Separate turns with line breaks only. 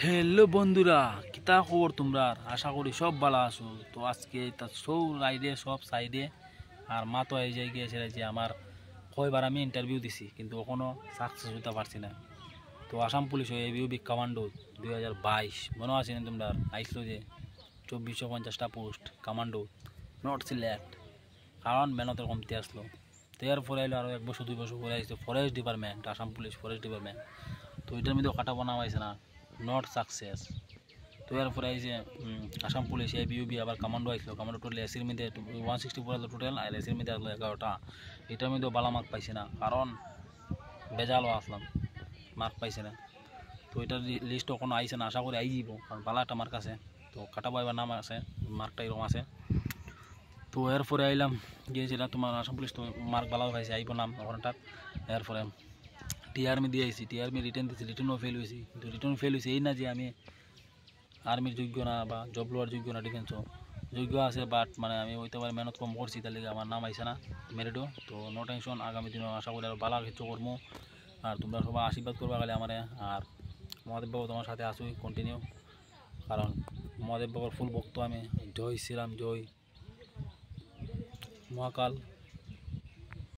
Hello বন্ধুরা, কিতা খবর তোমরা? আশা করি সব ভালো আছো। তো আজকে সব রাইডে সব সাইডে আর মা তো এই জায়গায় গিয়েছে যে আমার কয়বার আমি ইন্টারভিউ দিছি কিন্তু এখনও সাকসেস হতে পারছি না। তো আসাম পুলিশ এবিউবি কমান্ডো 2022 মনে আছে না তোমরা? আইসলো যে 2450টা পোস্ট কমান্ডো, নট সিলেক্ট, কারণ মেহনতের কমতি আসলো। তো এরপরে এলো আরও 1 বছর 2 বছর পরে আসছে forest department, Assam police forest department. তো এটার মধ্যে কাটা বানা হয়েছে না, নট সাকসেস। তো এরপরে এই যে আসাম পুলিশ এবিউবি আবার কমান্ডো আসলো। কমান্ডো টোটাল এসির মধ্যে 164 আসলো টোটাল, আর এসির মধ্যে আসলো 11টা। এটার মধ্যেও বালা মার্ক পাইছে না, কারণ বেজালও আসলাম, মার্ক পাইছে না। তো এটার লিস্ট কোনো আইসে না, আশা করি আই যাব, কারণ বালা একটা মার্ক আছে। তো কাটাবো এবার নাম আছে, মার্কটা এরকম আছে। তো এরপরে আইলাম গিয়েছিলাম তোমার আসাম পুলিশ, তো মার্ক ভালো পাইছে, আইব নাম ওখানটার। এরপরে টিআরমি দিয়ে আইসি, টিআরমি রিটার্ন দিয়েছি, রিটার্নও ফেল হয়েছি। কিন্তু রিটার্ন ফেল হয়েছে এই না যে আমি আর্মির যোগ্য না বা জব লওয়ার যোগ্য না, ডিফেন্সও যোগ্য আছে, বাট মানে আমি হইতে পারে মেহনত কম করছি, তার লিগে আমার নাম আইসে না মেরিটও। তো নো টেনশন, আগামী দিনও আশা করি আরও ভালো কিছু করবো। আর তোমরা সবাই আশীর্বাদ করবা গেলে আমার। আর মহাদেব বাবু তোমার সাথে আসুই কন্টিনিউ, কারণ মহাদেব বাবুর ফুল ভক্ত আমি। জয় শ্রীরাম, জয় মহাকাল।